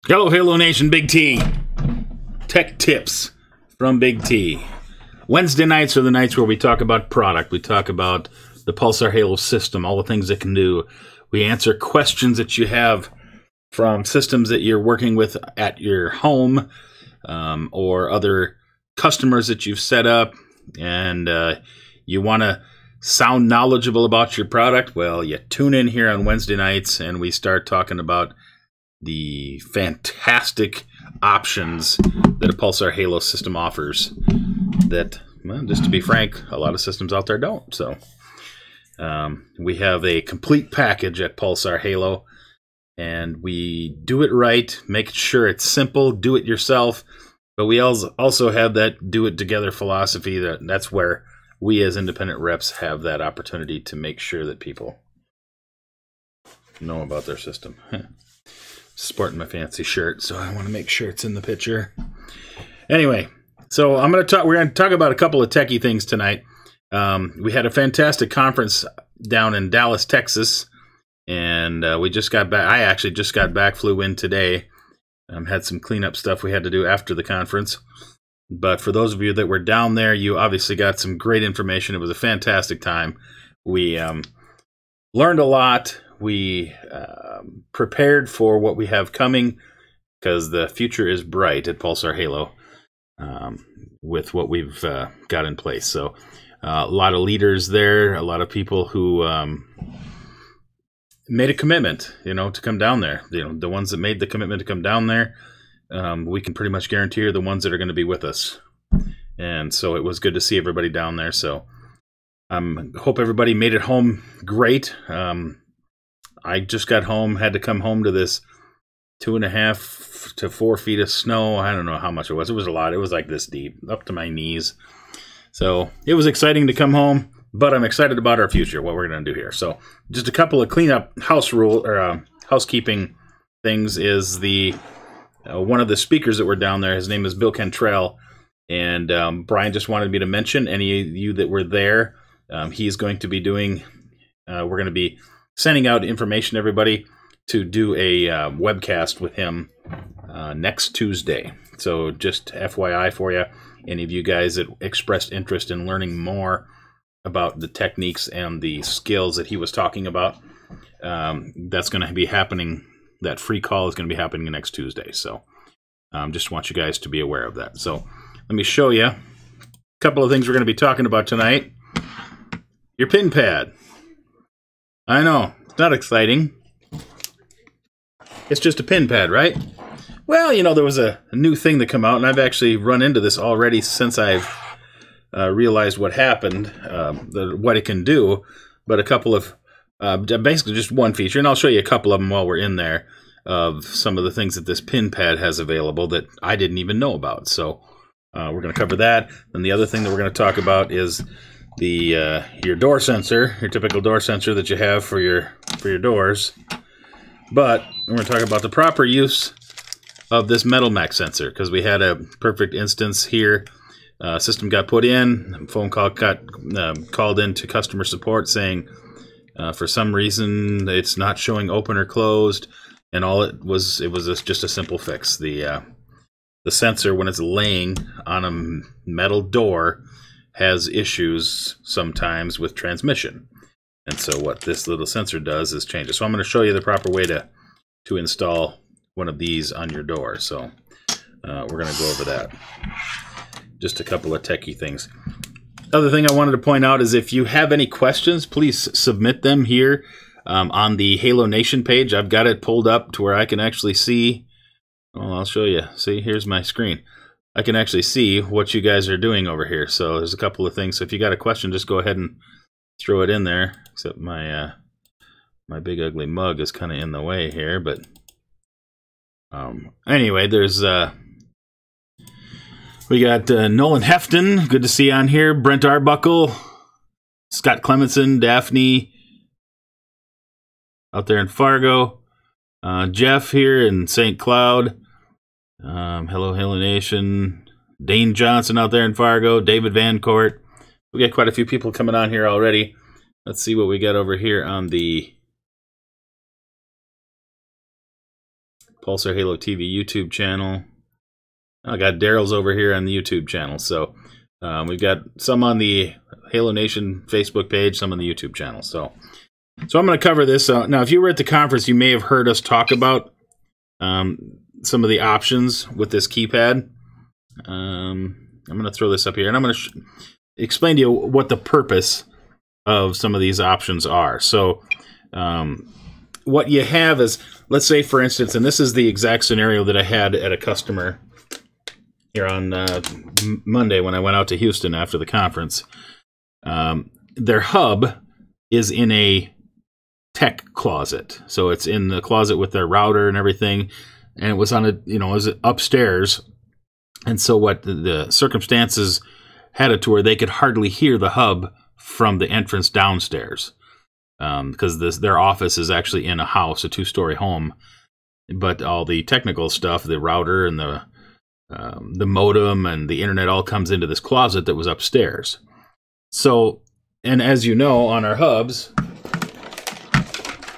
Hello, Halo Nation, Big T. Tech tips from Big T. Wednesday nights are the nights where we talk about product. We talk about the Pulsar Halo system, all the things it can do. We answer questions that you have from systems that you're working with at your home or other customers that you've set up, and you want to sound knowledgeable about your product. Well, you tune in here on Wednesday nights and we start talking about the fantastic options that a Pulsar Halo system offers that, well, just to be frank, a lot of systems out there don't. So we have a complete package at Pulsar Halo, and we do it right, make sure it's simple, do it yourself, but we also have that do it together philosophy. That's where we as independent reps have that opportunity to make sure that people know about their system. Sporting my fancy shirt, so I want to make sure it's in the picture. Anyway, so we're going to talk about a couple of techie things tonight. We had a fantastic conference down in Dallas, Texas, and we just got back. I actually just got back, flew in today. Had some cleanup stuff we had to do after the conference. But for those of you that were down there, you obviously got some great information. It was a fantastic time. We learned a lot. We prepared for what we have coming, because the future is bright at Pulsar Halo with what we've got in place. So a lot of leaders there, a lot of people who made a commitment, to come down there. The ones that made the commitment to come down there, we can pretty much guarantee are the ones that are going to be with us. And so it was good to see everybody down there. So hope everybody made it home great. I just got home, had to come home to this 2.5 to 4 feet of snow. I don't know how much it was. It was a lot. It was like this deep, up to my knees. So it was exciting to come home, but I'm excited about our future, what we're going to do here. So just a couple of cleanup housekeeping things is one of the speakers that were down there. His name is Bill Cantrell, and Brian just wanted me to mention any of you that were there. He's going to be doing. We're going to be sending out information to everybody to do a webcast with him next Tuesday. So just FYI for you, any of you guys that expressed interest in learning more about the techniques and the skills that he was talking about, that's going to be happening. That free call is going to be happening next Tuesday. So just want you guys to be aware of that. So let me show you a couple of things we're going to be talking about tonight. Your pin pad. I know, it's not exciting. It's just a pin pad, right? Well, there was a new thing that came out, and I've actually run into this already since I've realized what happened, what it can do. But a couple of, basically just one feature, and I'll show you a couple of them while we're in there, of some of the things that this pin pad has available that I didn't even know about. So we're going to cover that. And the other thing that we're going to talk about is your door sensor, your typical door sensor that you have for your doors. But we're going to talk about the proper use of this metal max sensor, because we had a perfect instance here. System got put in, phone call got called in to customer support saying for some reason it's not showing open or closed, and all it was just a simple fix. The sensor, when it's laying on a metal door, has issues sometimes with transmission. And so what this little sensor does is change it. So I'm going to show you the proper way to install one of these on your door. So we're going to go over that. Just a couple of techie things. Other thing I wanted to point out is if you have any questions, please submit them here on the Halo Nation page. I've got it pulled up to where I can actually see. Well, I'll show you. See, here's my screen. I can actually see what you guys are doing over here. So there's a couple of things. So if you got a question, just go ahead and throw it in there. Except my my big ugly mug is kind of in the way here. But anyway, there's we got Nolan Hefton, good to see on here. Brent Arbuckle, Scott Clemenson, Daphne out there in Fargo. Jeff here in St. Cloud. Hello, Halo Nation. Dane Johnson out there in Fargo. David Vancourt. We got quite a few people coming on here already. Let's see what we got over here on the Pulsar Halo TV YouTube channel. I got Daryl's over here on the YouTube channel. So we've got some on the Halo Nation Facebook page, some on the YouTube channel. So I'm going to cover this. Now, if you were at the conference, you may have heard us talk about some of the options with this keypad. I'm going to throw this up here, and I'm going to explain to you what the purpose of some of these options are. So what you have is, let's say, for instance, and this is the exact scenario that I had at a customer here on Monday when I went out to Houston after the conference. Their hub is in a tech closet. So it's in the closet with their router and everything. And it was on a, it was upstairs. And so what the circumstances had it to where they could hardly hear the hub from the entrance downstairs. Because their office is actually in a house, a 2-story home. But all the technical stuff, the router and the modem and the internet all comes into this closet that was upstairs. So, and as you know, on our hubs,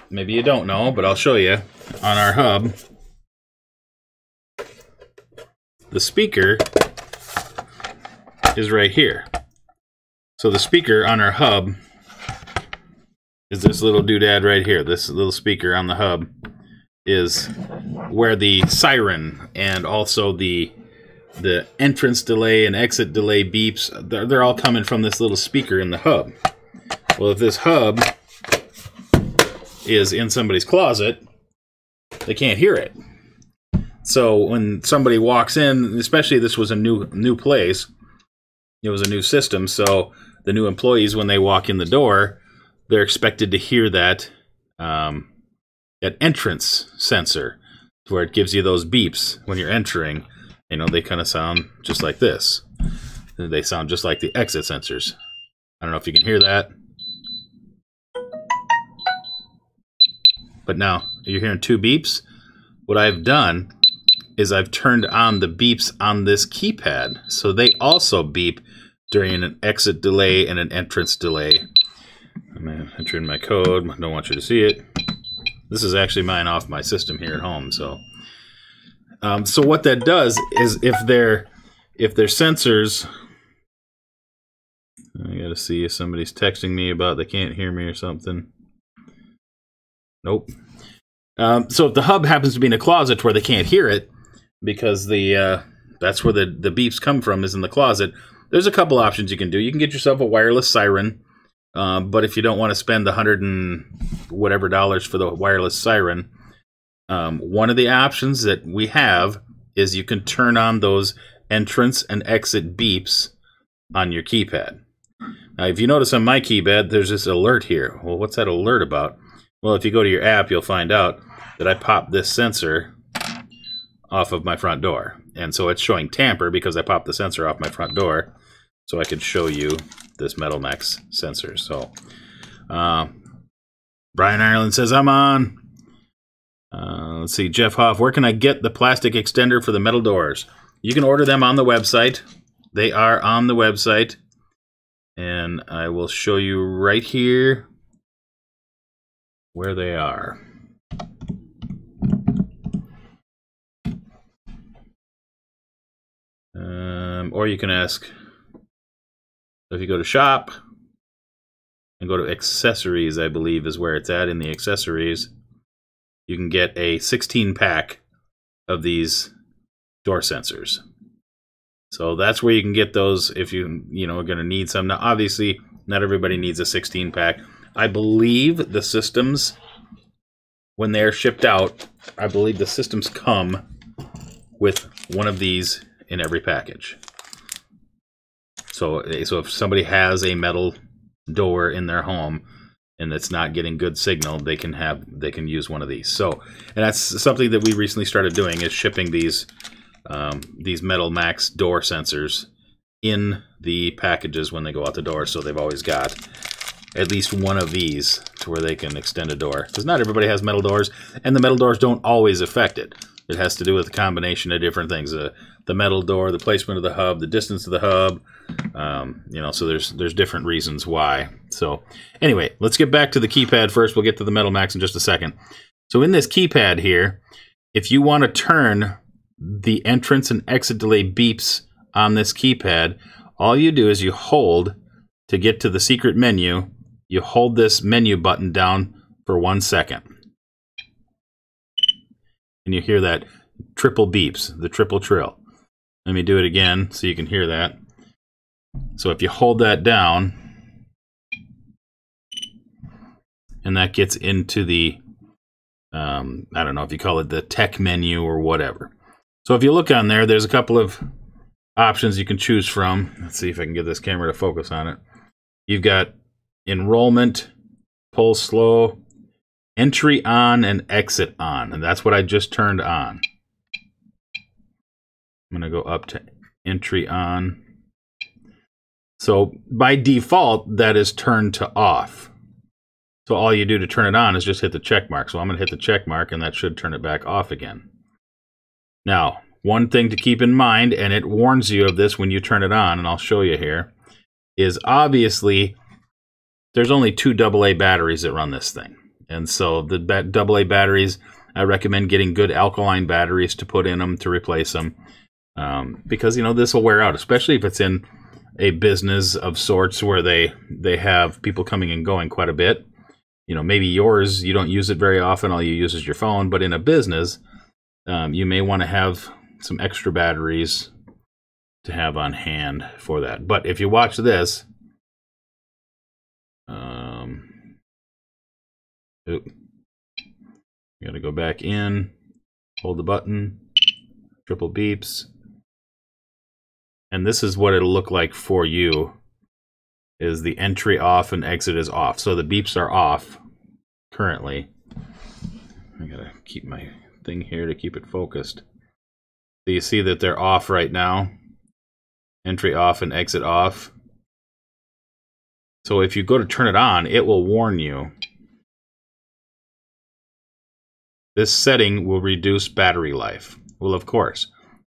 maybe you don't know, but I'll show you. On our hub, the speaker is right here. So the speaker on our hub is this little doodad right here. This little speaker on the hub is where the siren and also the entrance delay and exit delay beeps, they're all coming from this little speaker in the hub. Well, if this hub is in somebody's closet, they can't hear it. So when somebody walks in, especially this was a new place, it was a new system, so the new employees, when they walk in the door, they're expected to hear that that entrance sensor, where it gives you those beeps when you're entering. They kind of sound just like this. They sound just like the exit sensors. I don't know if you can hear that. But now, you're hearing 2 beeps. What I've done is I've turned on the beeps on this keypad, so they also beep during an exit delay and an entrance delay. I'm going to enter in my code. I don't want you to see it. This is actually mine off my system here at home. So what that does is if their sensors, I got to see if somebody's texting me about they can't hear me or something. Nope. So if the hub happens to be in a closet where they can't hear it, because that's where the beeps come from, is in the closet, there's a couple options you can do. You can get yourself a wireless siren. But if you don't want to spend the $100 and whatever for the wireless siren, one of the options that we have is you can turn on those entrance and exit beeps on your keypad. Now, if you notice on my keypad, there's this alert here. Well, what's that alert about? Well, if you go to your app, you'll find out that I popped this sensor off of my front door. And so it's showing tamper because I popped the sensor off my front door. So I could show you this Metal Max sensor. So Brian Ireland says, I'm on. Let's see, Jeff Hoff, where can I get the plastic extender for the metal doors? You can order them on the website. They are on the website. And I will show you right here where they are. Or you can ask. So if you go to shop and go to accessories, I believe is where it's at in the accessories, you can get a 16-pack of these door sensors. So that's where you can get those if you are going to need some. Now, obviously, not everybody needs a 16-pack. I believe the systems, when they're shipped out, I believe the systems come with one of these in every package. So if somebody has a metal door in their home and it's not getting good signal, they can use one of these. So, and that's something that we recently started doing, is shipping these Metal Max door sensors in the packages when they go out the door. So they've always got at least one of these to where they can extend a door, because not everybody has metal doors, and the metal doors don't always affect it. It has to do with a combination of different things. The metal door, the placement of the hub, the distance of the hub. So there's different reasons why. So anyway, let's get back to the keypad first. We'll get to the Metal Max in just a second. So in this keypad here, if you want to turn the entrance and exit delay beeps on this keypad, all you do is you hold to get to the secret menu. You hold this menu button down for 1 second. And you hear that triple beeps, the triple trill. Let me do it again so you can hear that. So if you hold that down, and that gets into the, I don't know if you call it the tech menu or whatever. So if you look on there, there's a couple of options you can choose from. Let's see if I can get this camera to focus on it. You've got enrollment, pull slow, entry on, and exit on. And that's what I just turned on. I'm going to go up to entry on. So by default, that is turned to off. So all you do to turn it on is just hit the check mark. So I'm going to hit the check mark, and that should turn it back off again. Now, one thing to keep in mind, and it warns you of this when you turn it on, and I'll show you here, is obviously there's only 2 AA batteries that run this thing. And so the AA batteries, I recommend getting good alkaline batteries to put in them to replace them. Because, you know, this will wear out, especially if it's in a business of sorts where they have people coming and going quite a bit. You know, maybe yours, you don't use it very often, all you use is your phone, but in a business, you may want to have some extra batteries to have on hand for that. But if you watch this, you got to go back in, hold the button, triple beeps, and this is what it'll look like for you. Is the entry off and exit is off. So the beeps are off currently. I gotta keep my thing here to keep it focused. So you see that they're off right now. Entry off and exit off. So if you go to turn it on, it will warn you. This setting will reduce battery life. Well, of course,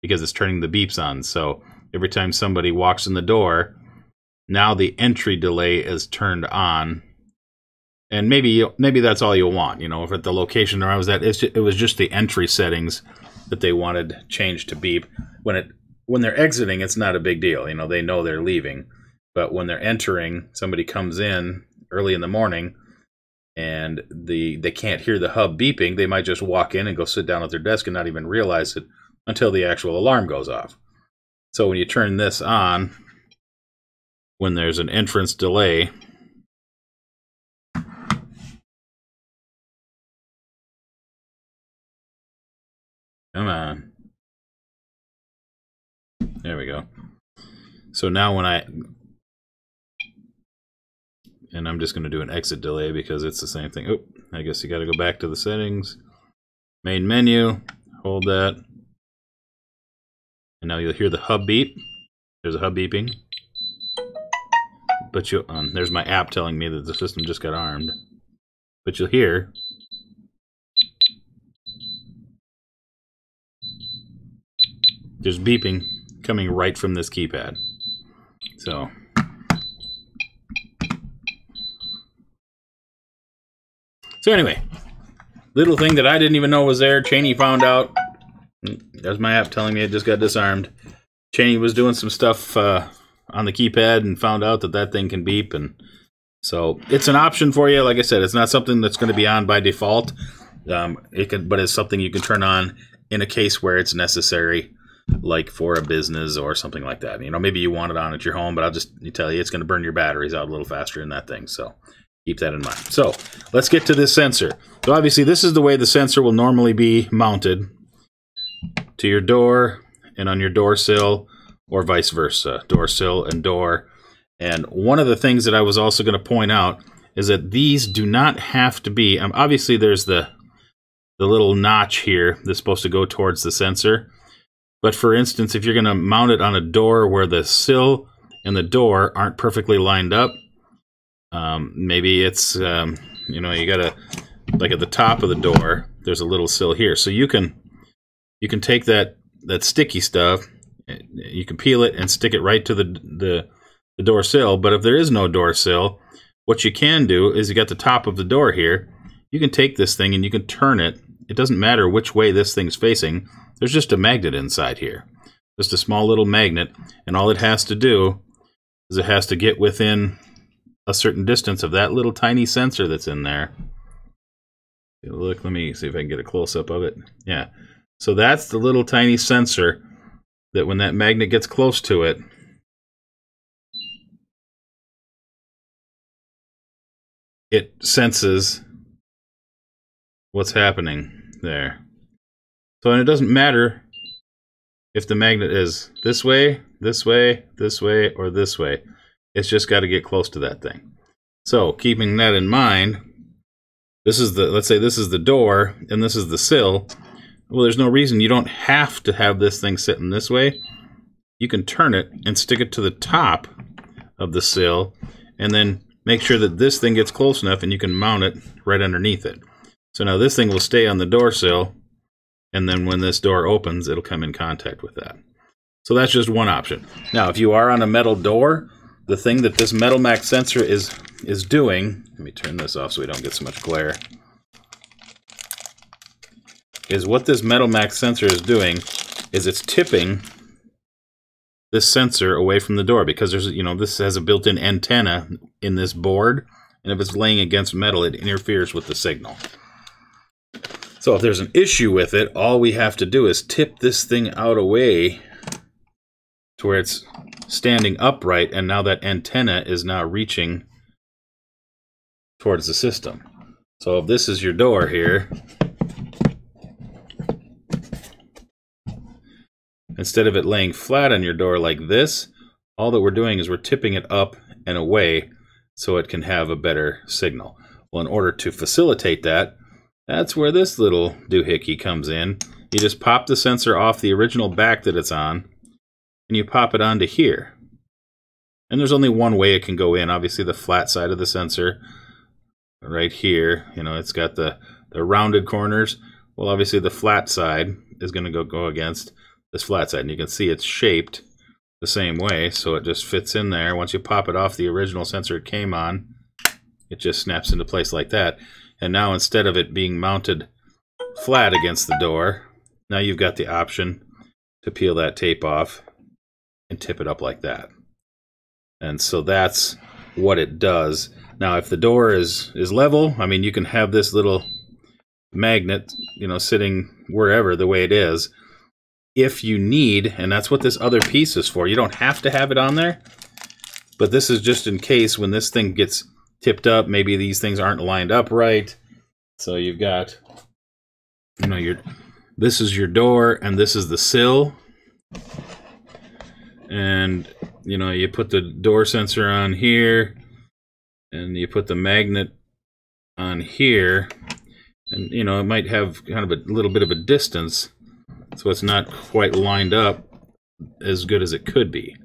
because it's turning the beeps on. So every time somebody walks in the door, now the entry delay is turned on. And maybe that's all you'll want. You know, if at the location where I was at, it was just the entry settings that they wanted changed to beep. When they're exiting, it's not a big deal. You know, they know they're leaving. But when they're entering, somebody comes in early in the morning and they can't hear the hub beeping. They might just walk in and go sit down at their desk and not even realize it until the actual alarm goes off. So when you turn this on, when there's an entrance delay, come on. There we go. So now when and I'm just going to do an exit delay because it's the same thing. Oh, I guess you got to go back to the settings. Main menu, hold that. And now you'll hear the hub beep. There's a hub beeping. But there's my app telling me that the system just got armed. But you'll hear there's beeping coming right from this keypad. So anyway, little thing that I didn't even know was there. Cheney found out. There's my app telling me it just got disarmed. Cheney was doing some stuff on the keypad and found out that thing can beep, and so it's an option for you. Like I said, it's not something that's going to be on by default. But it's something you can turn on in a case where it's necessary, like for a business or something like that. You know, maybe you want it on at your home, but I'll just tell you it's going to burn your batteries out a little faster in that thing. So keep that in mind. So let's get to this sensor. So obviously this is the way the sensor will normally be mounted to your door and on your door sill, or vice versa, door sill and door. And one of the things that I was also going to point out is that these do not have to be, obviously there's the little notch here that's supposed to go towards the sensor. But for instance, if you're going to mount it on a door where the sill and the door aren't perfectly lined up, maybe it's, you know, you got to, like at the top of the door, there's a little sill here. So you can take that sticky stuff, you can peel it and stick it right to the door sill. But if there is no door sill, what you can do is you got the top of the door here. You can take this thing and you can turn it it doesn't matter which way this thing's facing. There's just a magnet inside here. Just a small little magnet, and all it has to do is it has to get within a certain distance of that little tiny sensor that's in there. Look, let me see if I can get a close-up of it. Yeah. So that's the little tiny sensor that when that magnet gets close to it, it senses what's happening there. So, and it doesn't matter if the magnet is this way, this way, this way, or this way. It's just got to get close to that thing. So, keeping that in mind, this is the, let's say this is the door, and this is the sill. Well, there's no reason you don't have to have this thing sitting this way. You can turn it and stick it to the top of the sill, and then make sure that this thing gets close enough and you can mount it right underneath it. So now this thing will stay on the door sill, and then when this door opens, it'll come in contact with that. So that's just one option. Now, if you are on a metal door, the thing that this Metal Max sensor is doing, let me turn this off so we don't get so much glare, is what this Metal Max sensor is doing is it's tipping this sensor away from the door, because there's, you know, this has a built-in antenna in this board, and if it's laying against metal, it interferes with the signal. So if there's an issue with it, all we have to do is tip this thing out away to where it's standing upright, and now that antenna is now reaching towards the system. So if this is your door here, instead of it laying flat on your door like this, all that we're doing is we're tipping it up and away so it can have a better signal. Well, in order to facilitate that, that's where this little doohickey comes in. You just pop the sensor off the original back that it's on, and you pop it onto here. And there's only one way it can go in. Obviously, the flat side of the sensor, right here, you know, it's got the rounded corners. Well, obviously, the flat side is going to go against this flat side, and you can see it's shaped the same way, so it just fits in there. Once you pop it off the original sensor it came on, it just snaps into place like that. And now, instead of it being mounted flat against the door, now you've got the option to peel that tape off and tip it up like that. And so that's what it does. Now, if the door is level, I mean, you can have this little magnet, you know, sitting wherever the way it is. If you need, and that's what this other piece is for. You don't have to have it on there, but this is just in case when this thing gets tipped up, maybe these things aren't lined up right. So you've got, you know, this is your door and this is the sill. And, you know, you put the door sensor on here and you put the magnet on here, and, you know, it might have kind of a little bit of a distance, so it's not quite lined up as good as it could be.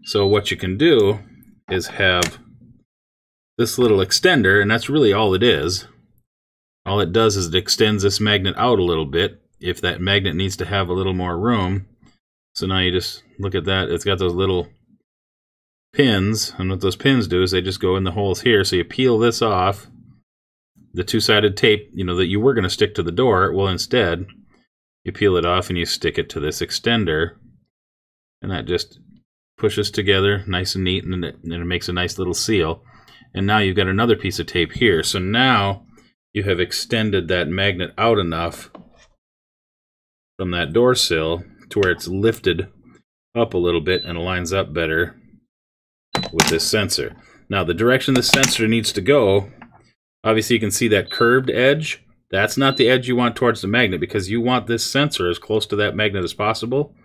So what you can do is have this little extender, and that's really all it is. All it does is it extends this magnet out a little bit if that magnet needs to have a little more room. So now you just look at that. It's got those little pins, and what those pins do is they just go in the holes here. So you peel this off, the two-sided tape, you know, that you were going to stick to the door. Well, instead, you peel it off and you stick it to this extender, and that just pushes together nice and neat, and it makes a nice little seal. And now you've got another piece of tape here. So now you have extended that magnet out enough from that door sill to where it's lifted up a little bit and lines up better with this sensor. Now, the direction the sensor needs to go, obviously you can see that curved edge. That's not the edge you want towards the magnet, because you want this sensor as close to that magnet as possible.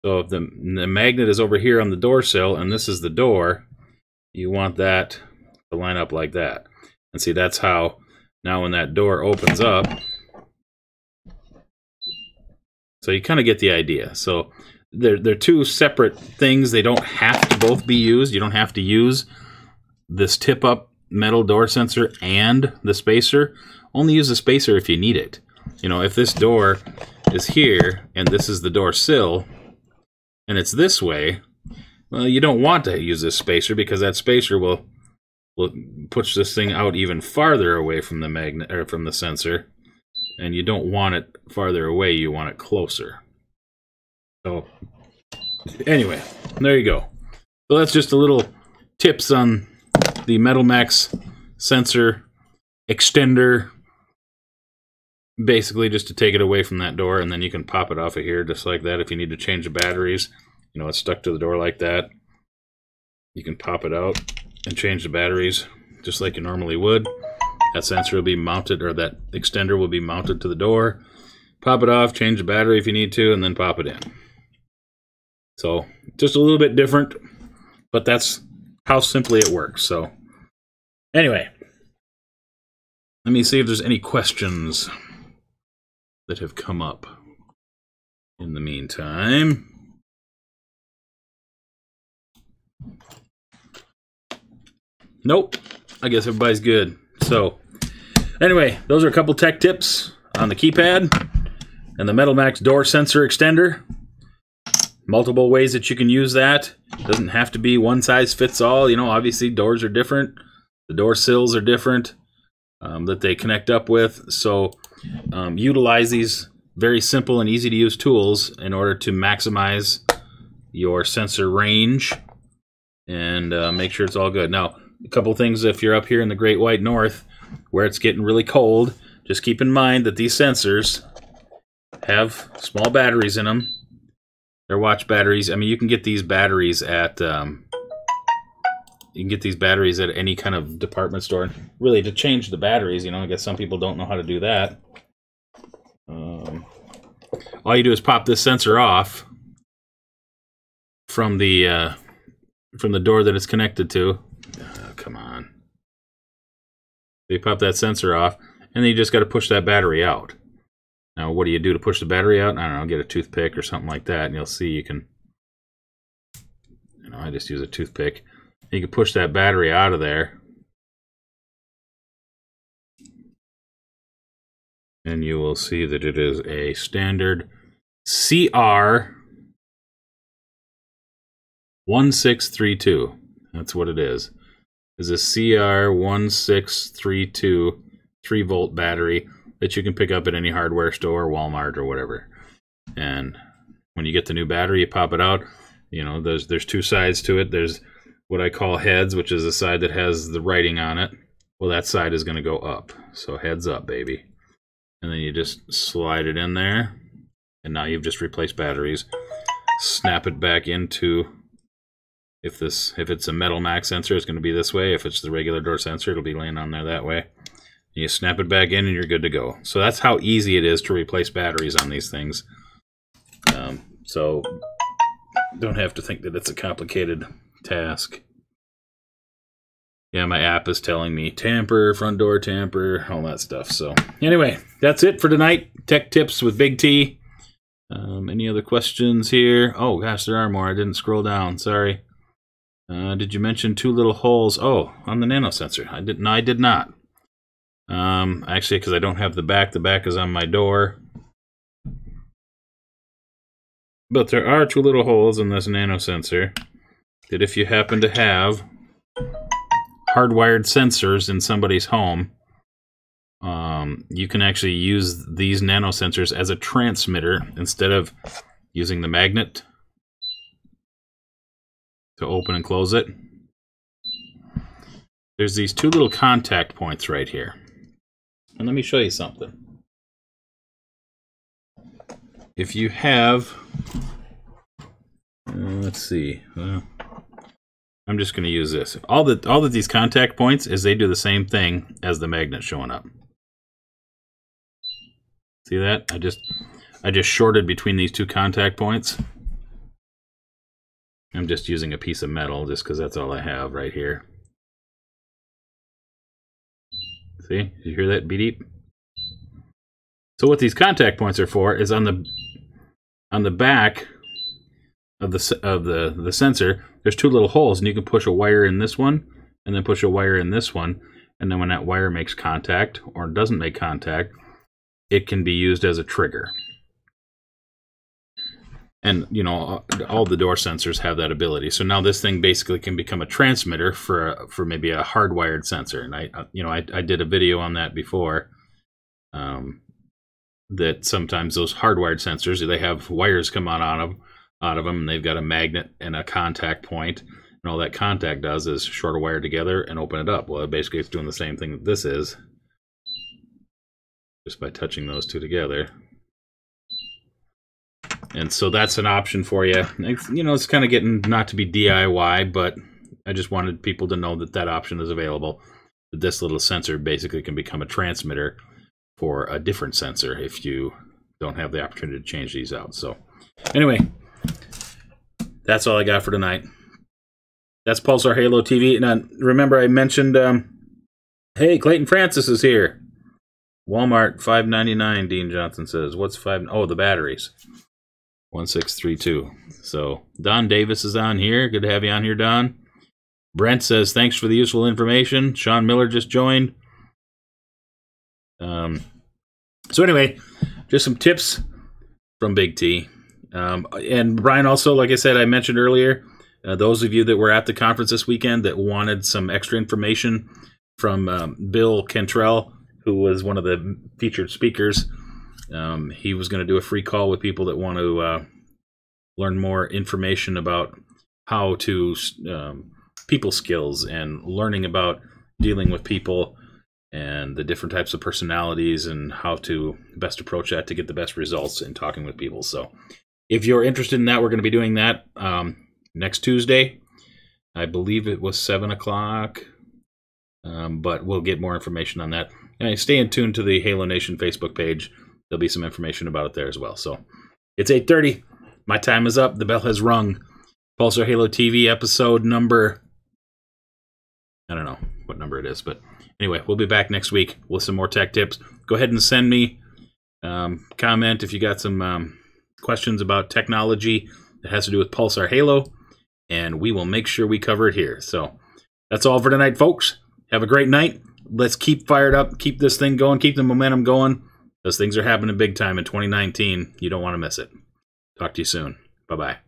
So if the magnet is over here on the door sill and this is the door, you want that to line up like that. And see, that's how now when that door opens up, so you kind of get the idea. So they're two separate things. They don't have to both be used. You don't have to use this tip-up metal door sensor and the spacer. Only use the spacer if you need it. You know, if this door is here and this is the door sill and it's this way, well, you don't want to use this spacer, because that spacer will push this thing out even farther away from the magnet or from the sensor. and you don't want it farther away, you want it closer. So anyway, there you go. So that's just a little tips on the MetalMax sensor extender, basically just to take it away from that door, and then you can pop it off of here just like that. If you need to change the batteries, you know, it's stuck to the door like that, you can pop it out and change the batteries just like you normally would. That sensor will be mounted, or that extender will be mounted to the door. Pop it off, change the battery if you need to, and then pop it in. So just a little bit different, but that's how simply it works. So anyway, let me see if there's any questions that have come up in the meantime. Nope, I guess everybody's good. So anyway, those are a couple tech tips on the keypad and the MetalMax door sensor extender. Multiple ways that you can use that. It doesn't have to be one size fits all. You know, obviously doors are different. The door sills are different that they connect up with. So utilize these very simple and easy to use tools in order to maximize your sensor range and make sure it's all good. Now, a couple things if you're up here in the Great White North where it's getting really cold, just keep in mind that these sensors have small batteries in them. They're watch batteries. I mean, you can get these batteries at any kind of department store. Really, to change the batteries, you know, I guess some people don't know how to do that. All you do is pop this sensor off from the door that it's connected to. Come on. You pop that sensor off, and then you just got to push that battery out. Now, what do you do to push the battery out? I don't know, get a toothpick or something like that, and you'll see you can, you know, I just use a toothpick. You can push that battery out of there, and you will see that it is a standard CR 1632. That's what it is. It's a CR 1632 3-volt battery that you can pick up at any hardware store, Walmart, or whatever. And when you get the new battery, you pop it out. You know, there's two sides to it. There's what I call heads, which is the side that has the writing on it. Well, that side is going to go up. So heads up, baby. And then you just slide it in there. And now you've just replaced batteries. Snap it back into, if it's a MetalMax sensor, it's going to be this way. If it's the regular door sensor, it'll be laying on there that way. You snap it back in and you're good to go. So that's how easy it is to replace batteries on these things. So don't have to think that it's a complicated task. Yeah, my app is telling me tamper, front door tamper, all that stuff. So anyway, that's it for tonight. Tech tips with Big T. Any other questions here? Oh gosh, there are more. I didn't scroll down. Sorry. Did you mention 2 little holes? Oh, on the nano sensor. I did not. Actually, because I don't have the back. The back is on my door. But there are 2 little holes in this nano sensor that if you happen to have hardwired sensors in somebody's home, you can actually use these nano sensors as a transmitter instead of using the magnet to open and close it. There's these 2 little contact points right here. And let me show you something. If you have, let's see, I'm just going to use this. All that these contact points is they do the same thing as the magnet showing up. See that? I just shorted between these 2 contact points. I'm just using a piece of metal just because that's all I have right here. See? Did you hear that beep? So what these contact points are for is on the back of the sensor, there's 2 little holes, and you can push a wire in this one, and then push a wire in this one, and then when that wire makes contact or doesn't make contact, it can be used as a trigger. And you know, all the door sensors have that ability. So now this thing basically can become a transmitter for maybe a hardwired sensor. And I did a video on that before. that sometimes those hardwired sensors, they have wires come out of them, and they've got a magnet and a contact point, and all that contact does is short a wire together and open it up. Well, basically it's doing the same thing that this is, just by touching those two together. And so that's an option for you. You know, it's kind of getting not to be DIY, but I just wanted people to know that that option is available. This little sensor basically can become a transmitter for a different sensor if you don't have the opportunity to change these out. So anyway, that's all I got for tonight. That's Pulsar Halo TV. And remember I mentioned, hey, Clayton Francis is here. Walmart $5.99, Dean Johnson says. What's $5? Oh, the batteries. 1632. So Don Davis is on here. Good to have you on here, Don. Brent says, thanks for the useful information. Sean Miller just joined. So anyway, just some tips from Big T. And Brian also, like I said, I mentioned earlier, those of you that were at the conference this weekend that wanted some extra information from Bill Cantrell, who was one of the featured speakers. He was going to do a free call with people that want to learn more information about how to people skills and learning about dealing with people and the different types of personalities and how to best approach that to get the best results in talking with people. So if you're interested in that, we're going to be doing that next Tuesday. I believe it was 7 o'clock, but we'll get more information on that. And stay in tune to the Halo Nation Facebook page. There'll be some information about it there as well. So it's 8:30. My time is up. The bell has rung. Pulsar Halo TV episode number, I don't know what number it is, but anyway, we'll be back next week with some more tech tips. Go ahead and send me comment if you got some questions about technology that has to do with Pulsar Halo, and we will make sure we cover it here. So that's all for tonight, folks. Have a great night. Let's keep fired up, keep this thing going, keep the momentum going. Those things are happening big time in 2019. You don't want to miss it. Talk to you soon. Bye-bye.